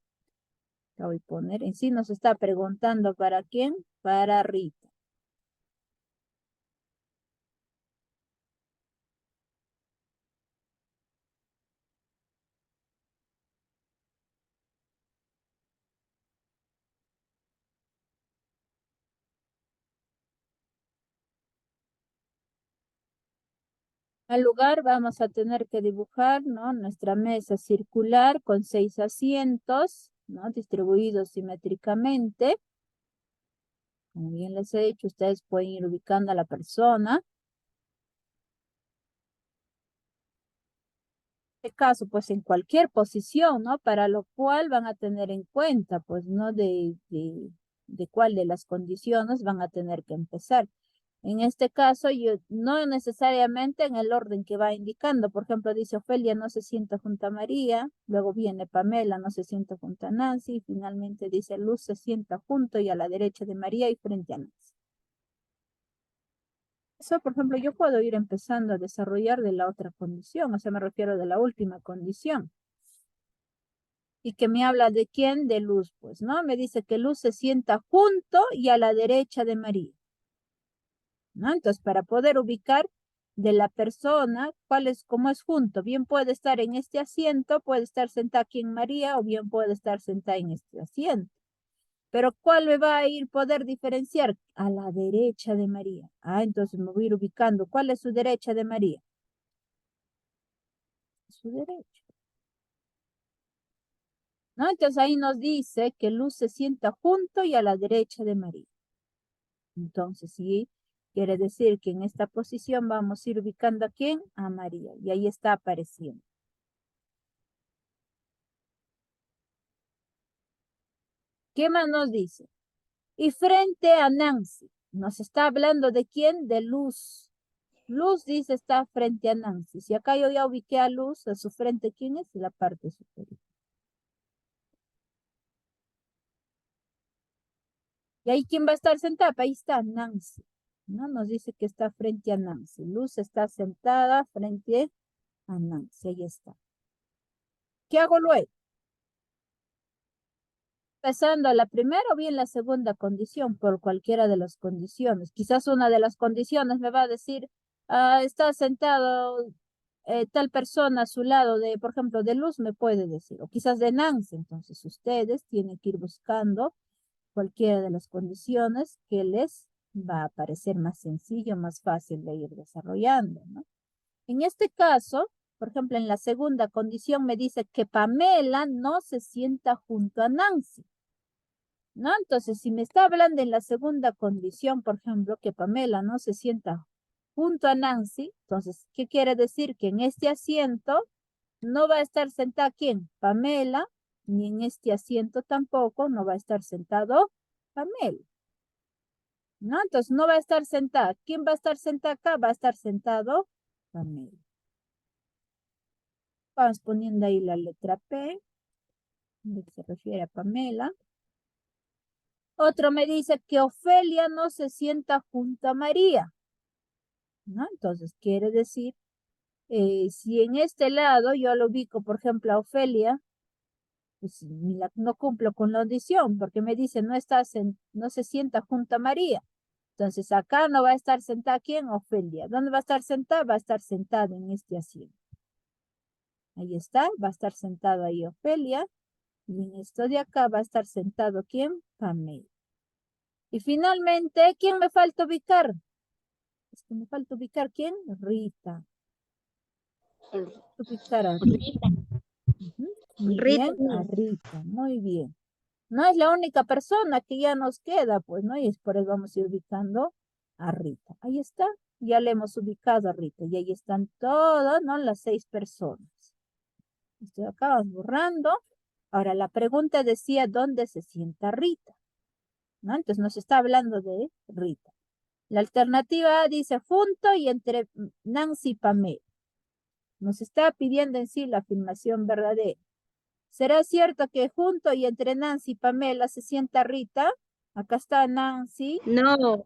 Acá voy a poner, en sí nos está preguntando ¿para quién? Para Rita. Al lugar vamos a tener que dibujar, ¿no? Nuestra mesa circular con 6 asientos, ¿no? Distribuidos simétricamente. Como bien les he dicho, ustedes pueden ir ubicando a la persona. En este caso, pues en cualquier posición, ¿no? Para lo cual van a tener en cuenta, pues, ¿no? De cuál de las condiciones van a tener que empezar. En este caso, yo no necesariamente en el orden que va indicando. Por ejemplo, dice Ofelia no se sienta junto a María, luego viene Pamela no se sienta junto a Nancy, y finalmente dice Luz se sienta junto y a la derecha de María y frente a Nancy. Eso, por ejemplo, yo puedo ir empezando a desarrollar de la otra condición, o sea, me refiero de la última condición. Y que me habla de quién, de Luz, pues, ¿no? Me dice que Luz se sienta junto y a la derecha de María. ¿No? Entonces, para poder ubicar de la persona, cómo es junto, bien puede estar en este asiento, puede estar sentada aquí en María, o bien puede estar sentada en este asiento. Pero ¿cuál me va a ir poder diferenciar? A la derecha de María. Ah, entonces me voy a ir ubicando. ¿Cuál es su derecha de María? Su derecha. ¿No? Entonces ahí nos dice que Luz se sienta junto y a la derecha de María. Entonces, sí, quiere decir que en esta posición vamos a ir ubicando a quién, a María, y ahí está apareciendo. ¿Qué más nos dice? Y frente a Nancy, nos está hablando de quién, de Luz. Luz dice está frente a Nancy. Si acá yo ya ubiqué a Luz, a su frente, ¿quién es? La parte superior. Y ahí, ¿quién va a estar sentada? Ahí está Nancy. ¿No? Nos dice que está frente a Nancy. Luz está sentada frente a Nancy. Ahí está. ¿Qué hago luego? Empezando la primera o bien la segunda condición, por cualquiera de las condiciones. Quizás una de las condiciones me va a decir, está sentado tal persona a su lado de, por ejemplo, de Luz, me puede decir, o quizás de Nancy. Entonces ustedes tienen que ir buscando cualquiera de las condiciones que les va a parecer más sencillo, más fácil de ir desarrollando, ¿no? En este caso, por ejemplo, en la segunda condición me dice que Pamela no se sienta junto a Nancy, ¿no? Entonces, si me está hablando en la segunda condición, por ejemplo, que Pamela no se sienta junto a Nancy, entonces, ¿qué quiere decir? Que en este asiento no va a estar sentada ¿quién? Pamela, ni en este asiento tampoco no va a estar sentado Pamela, ¿no? Entonces, no va a estar sentada. ¿Quién va a estar sentada acá? Va a estar sentado Pamela. Vamos poniendo ahí la letra P, que se refiere a Pamela. Otro me dice que Ofelia no se sienta junto a María, ¿no? Entonces, quiere decir, si en este lado yo lo ubico, por ejemplo, a Ofelia, pues no cumplo con la audición, porque me dice no se sienta junto a María. Entonces, acá no va a estar sentada ¿quién? Ofelia. ¿Dónde va a estar sentada? Va a estar sentada en este asiento. Ahí está, va a estar sentado ahí Ofelia. Y en esto de acá va a estar sentado ¿quién? Pamela. Y finalmente, ¿quién me falta ubicar? Es que me falta ubicar ¿quién? Rita. Ubicar a Rita. Muy bien, a Rita, muy bien. No es la única persona que ya nos queda, pues, ¿no? Y es por eso vamos a ir ubicando a Rita. Ahí está, ya le hemos ubicado a Rita. Y ahí están todas, ¿no? Las 6 personas. Esto acá vamos borrando. Ahora, la pregunta decía, ¿dónde se sienta Rita? ¿No? Entonces nos está hablando de Rita. La alternativa A dice junto y entre Nancy y Pamela. Nos está pidiendo en sí la afirmación verdadera. ¿Será cierto que junto y entre Nancy y Pamela se sienta Rita? Acá está Nancy, No.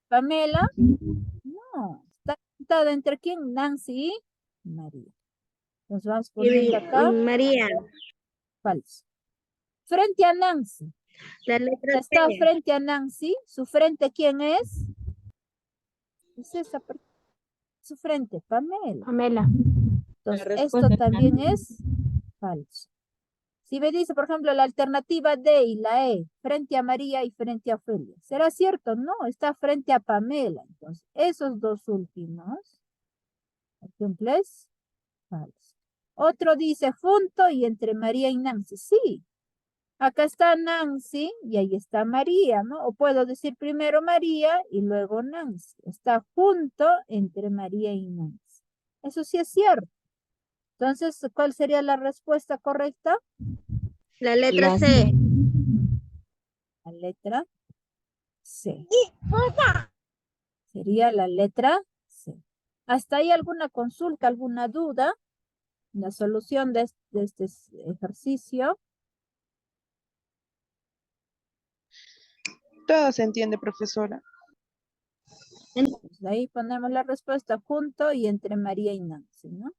Pamela. No, está sentada entre quién, Nancy y María. Nos vamos poniendo acá, María. falso. Frente a Nancy. La letra Está T. frente a Nancy. ¿Su frente quién es? Es esa persona. Su frente, Pamela. Pamela. Entonces, La esto respuesta también es falso. Si me dice, por ejemplo, la alternativa D y la E, frente a María y frente a Ofelia, ¿será cierto? No, está frente a Pamela. Entonces, esos dos últimos, ejemplo, es falso. Otro dice junto y entre María y Nancy. Sí, acá está Nancy y ahí está María, ¿no? O puedo decir primero María y luego Nancy. Está junto entre María y Nancy. Eso sí es cierto. Entonces, ¿cuál sería la respuesta correcta? La letra La C. La letra C. Sería la letra C. ¿Hasta ahí alguna consulta, alguna duda? La solución de este ejercicio. Todo se entiende, profesora. Pues de ahí ponemos la respuesta junto y entre María y Nancy, ¿no?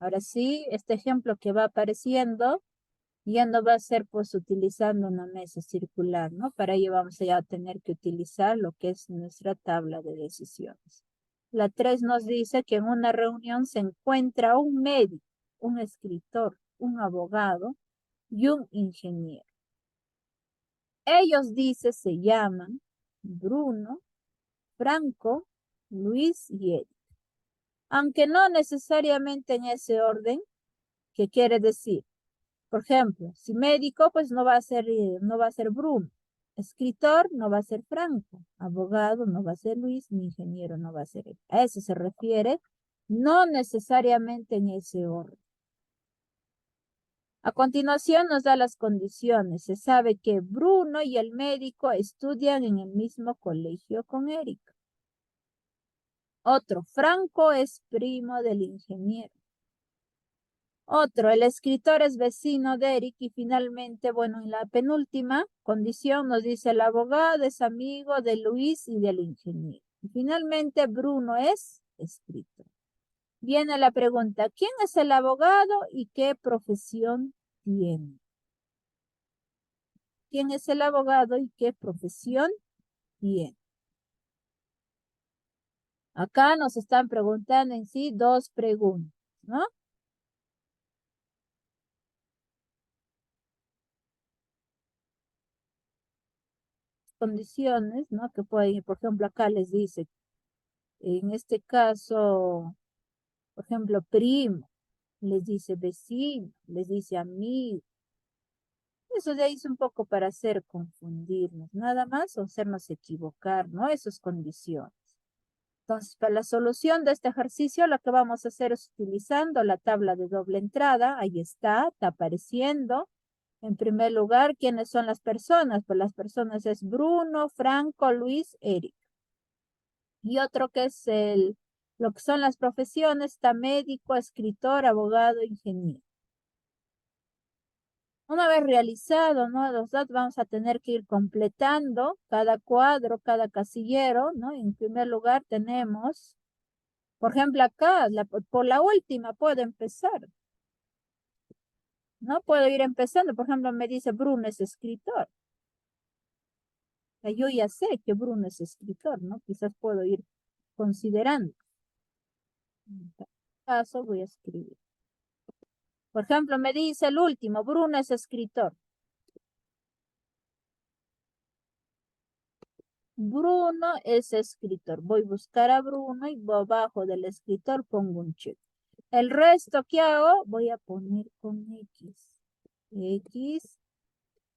Ahora sí, este ejemplo que va apareciendo ya no va a ser pues utilizando una mesa circular, ¿no? Para ello vamos a tener que utilizar lo que es nuestra tabla de decisiones. La 3 nos dice que en una reunión se encuentra un médico, un escritor, un abogado y un ingeniero. Ellos, dice, se llaman Bruno, Franco, Luis y Eric. Aunque no necesariamente en ese orden, ¿qué quiere decir? Por ejemplo, si médico, pues no va a ser Bruno. Escritor no va a ser Franco. Abogado no va a ser Luis, ni ingeniero no va a ser él. A eso se refiere, no necesariamente en ese orden. A continuación nos da las condiciones. Se sabe que Bruno y el médico estudian en el mismo colegio con Eric. Otro, Franco es primo del ingeniero. Otro, el escritor es vecino de Eric. Y finalmente, bueno, en la penúltima condición nos dice el abogado es amigo de Luis y del ingeniero. Y finalmente, Bruno es escritor. Viene la pregunta, ¿quién es el abogado y qué profesión tiene? ¿Quién es el abogado y qué profesión tiene? Acá nos están preguntando en sí dos preguntas, ¿no? Condiciones, ¿no? Que pueden, por ejemplo, acá les dice, en este caso, por ejemplo, primo, les dice vecino, les dice amigo. Eso de ahí es un poco para hacer confundirnos, nada más o hacernos equivocar, ¿no? Esas condiciones. Entonces, para la solución de este ejercicio, lo que vamos a hacer es utilizando la tabla de doble entrada. Ahí está apareciendo. En primer lugar, ¿quiénes son las personas? Pues las personas es Bruno, Franco, Luis, Eric. Y otro que es lo que son las profesiones, está médico, escritor, abogado, ingeniero. Una vez realizado, ¿no? Los datos vamos a tener que ir completando cada cuadro, cada casillero, ¿no? En primer lugar tenemos, por ejemplo, acá, por la última puedo empezar. ¿No? Puedo ir empezando, por ejemplo, me dice Bruno es escritor. Yo ya sé que Bruno es escritor, ¿no? Quizás puedo ir considerando. En este caso voy a escribir. Por ejemplo, me dice el último, Bruno es escritor. Bruno es escritor. Voy a buscar a Bruno y abajo del escritor pongo un check. El resto que hago, voy a poner con X. X,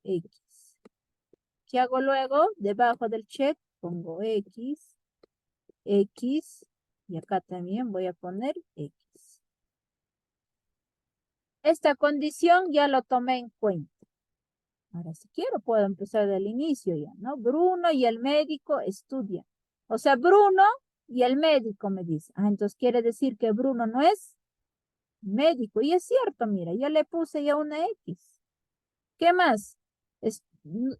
X. ¿Qué hago luego? Debajo del check pongo X, X, y acá también voy a poner X. Esta condición ya lo tomé en cuenta. Ahora, si quiero, puedo empezar del inicio ya, ¿no? Bruno y el médico estudian. O sea, Bruno y el médico me dice. Ah, entonces quiere decir que Bruno no es médico. Y es cierto, mira, ya le puse ya una X. ¿Qué más?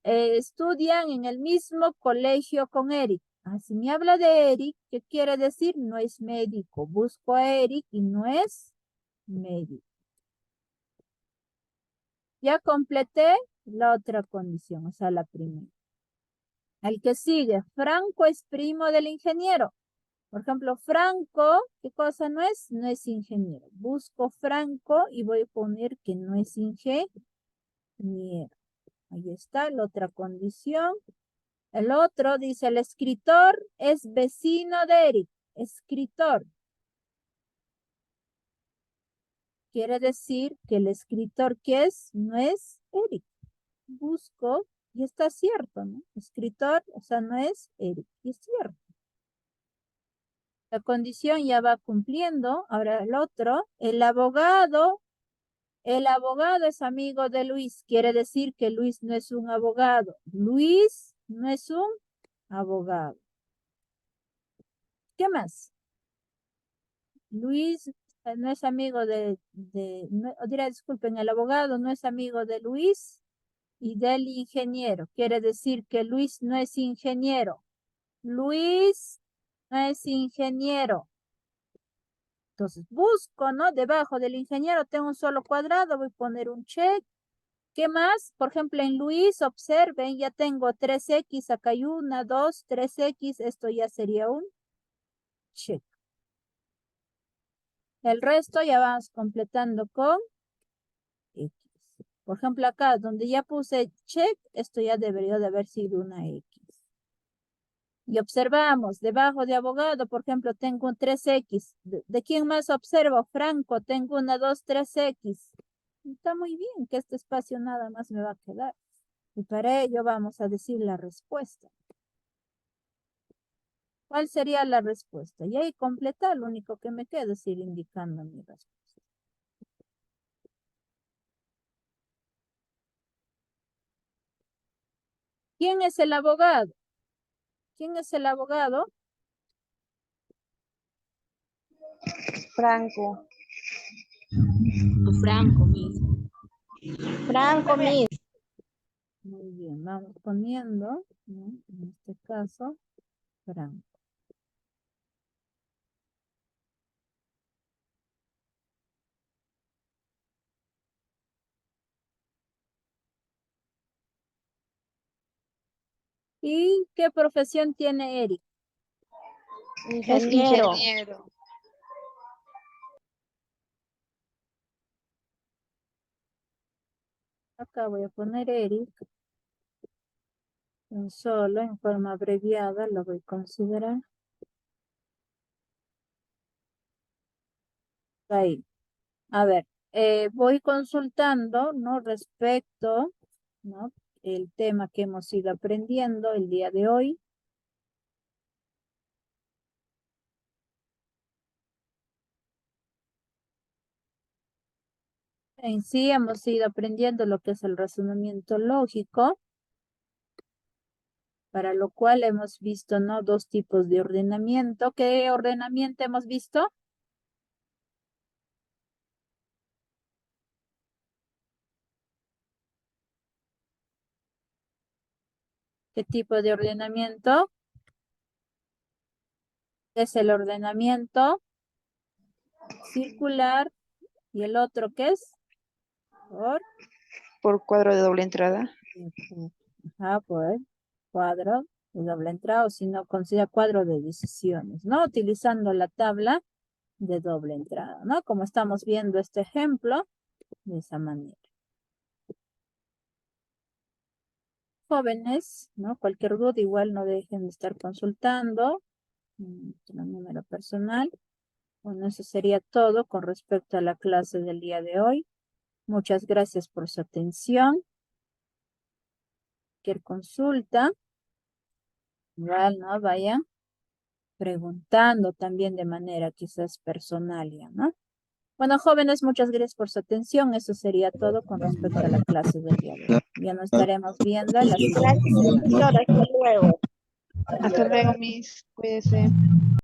Estudian en el mismo colegio con Eric. Si me habla de Eric, ¿qué quiere decir? No es médico. Busco a Eric y no es médico. Ya completé la otra condición, o sea, la primera. El que sigue, Franco es primo del ingeniero. Por ejemplo, Franco, ¿qué cosa no es? No es ingeniero. Busco Franco y voy a poner que no es ingeniero. Ahí está la otra condición. El otro dice, el escritor es vecino de Eric. Escritor. Quiere decir que el escritor que es, no es Eric. Busco y está cierto, ¿no? Escritor, o sea, no es Eric. Y es cierto. La condición ya va cumpliendo. Ahora el otro, el abogado es amigo de Luis. Quiere decir que Luis no es un abogado. Luis no es un abogado. ¿Qué más? Luis no es amigo disculpen, el abogado no es amigo de Luis y del ingeniero. Quiere decir que Luis no es ingeniero. Luis no es ingeniero. Entonces busco, ¿no? Debajo del ingeniero tengo un solo cuadrado, voy a poner un check. ¿Qué más? Por ejemplo, en Luis, observen, ya tengo 3X, acá hay 1, 2, 3X, esto ya sería un check. El resto ya vamos completando con X. Por ejemplo, acá donde ya puse check, esto ya debería de haber sido una X. Y observamos, debajo de abogado, por ejemplo, tengo un 3X. ¿De quién más observo? Franco, tengo 1, 2, 3X. Está muy bien que este espacio nada más me va a quedar. Y para ello vamos a decir la respuesta. ¿Cuál sería la respuesta? Y ahí completar, lo único que me queda es ir indicando mi respuesta. ¿Quién es el abogado? ¿Quién es el abogado? Franco. Franco, Miss. Franco, Miss. Muy bien, vamos poniendo, ¿no? En este caso, Franco. ¿Y qué profesión tiene Eric? Es Ingeniero. ingeniero. Acá voy a poner Eric. Un solo, en forma abreviada, lo voy a considerar. Ahí. A ver, voy consultando, ¿no? Respecto, ¿no? El tema que hemos ido aprendiendo el día de hoy. En sí hemos ido aprendiendo lo que es el razonamiento lógico, para lo cual hemos visto, ¿no? Dos tipos de ordenamiento. ¿Qué ordenamiento hemos visto? ¿Qué tipo de ordenamiento? Es el ordenamiento circular y el otro ¿qué es? Por cuadro de doble entrada. Por cuadro de doble entrada, o si no, considera cuadro de decisiones, ¿no? Utilizando la tabla de doble entrada, ¿no? Como estamos viendo este ejemplo, de esa manera. Jóvenes, ¿no? Cualquier duda, igual no dejen de estar consultando nuestro número personal. Bueno, eso sería todo con respecto a la clase del día de hoy. Muchas gracias por su atención. Cualquier consulta, igual, ¿no? Vayan preguntando también de manera quizás personalia, ¿no? Bueno, jóvenes, muchas gracias por su atención. Eso sería todo con respecto a la clase del día de hoy. Ya nos estaremos viendo en la siguiente. Gracias, profesora. Hasta luego. Hasta luego, Miss. Cuídese.